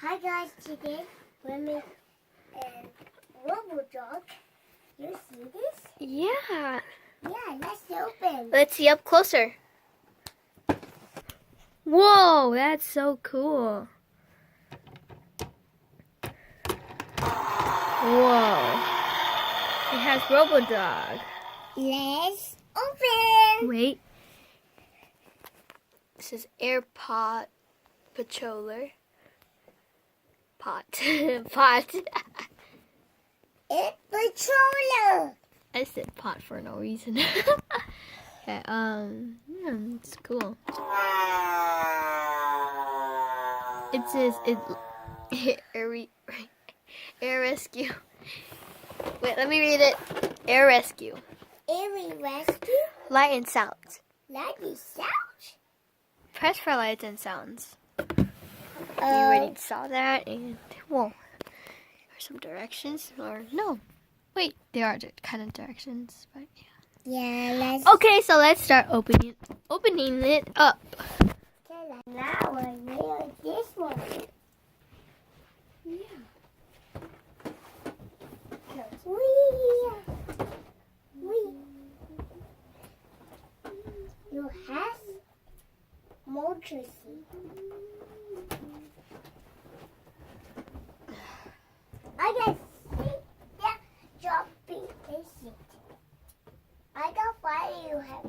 Hi guys, today we're making a Robo Dog. You see this? Yeah. Yeah, let's open. Let's see up closer. Whoa, that's so cool. Whoa. It has RoboDog. Let's open. Wait. This is AirPod Patroller. Pot. Pot. It's Patroller. I said pot for no reason. Okay, yeah, it's cool. It says Air Rescue. Wait, let me read it. Air Rescue. Airy Rescue. Light and sounds. Lucky sound. Press for lights and sounds. You already saw that, and whoa, there's some directions, or no? Wait, there are kind of directions, but yeah. Yeah, let's. Okay, so let's start opening it up. Now we're doing this one. Yeah. You have motor seat. I can see that jumping the seat. I don't find you have.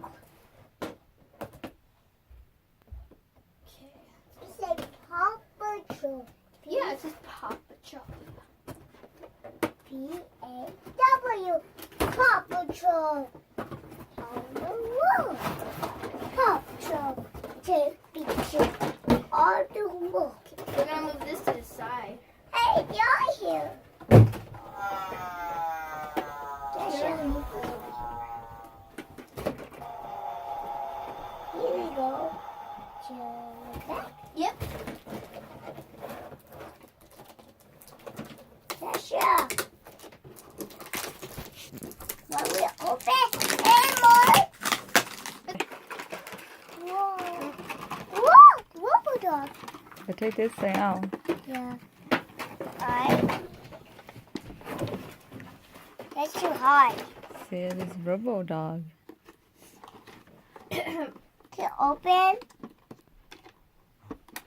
It says Paw Patrol. Yeah, it says Paw Patrol. P-A-W. Paw Patrol. On the road. Paw Patrol. Take picture on the road. We're gonna move this to the side. Hey, you're here. Here we go. To the back. Yep. Sasha. When we open and more. Whoa. Whoa. Robo Dog. I take this thing out. Yeah. That's too high. See, it is RoboDog. Okay, open.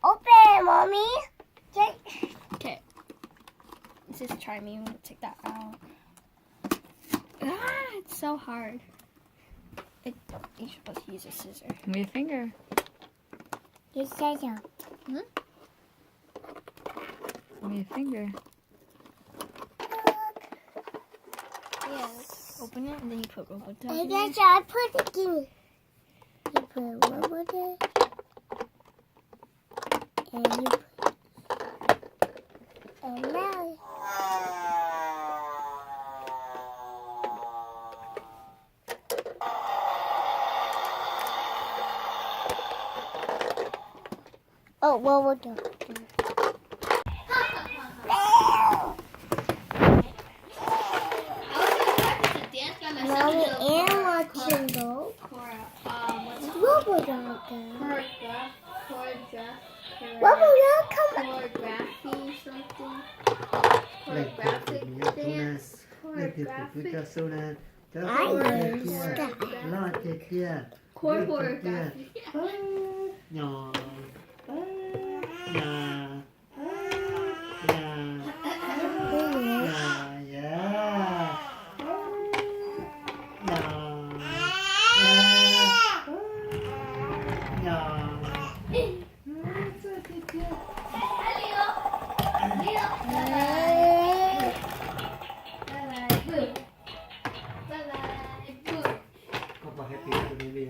Open, Mommy. Okay. This is try me. I'm gonna take that out. Ah, it's so hard. You're supposed to use a scissor. Move your finger. You said so. Move your finger. Yeah. Open it and then you put RoboDog. I in guess there. I put it in. You put Robo Dog. And you put. And now. Oh, Robo Dog. Mommy and watching though. Robo Dog. Robo Dog, come on. Choreography something. Choreographic dance. Choreographic. Choreography. No. Có bà happyตัวนี้เลย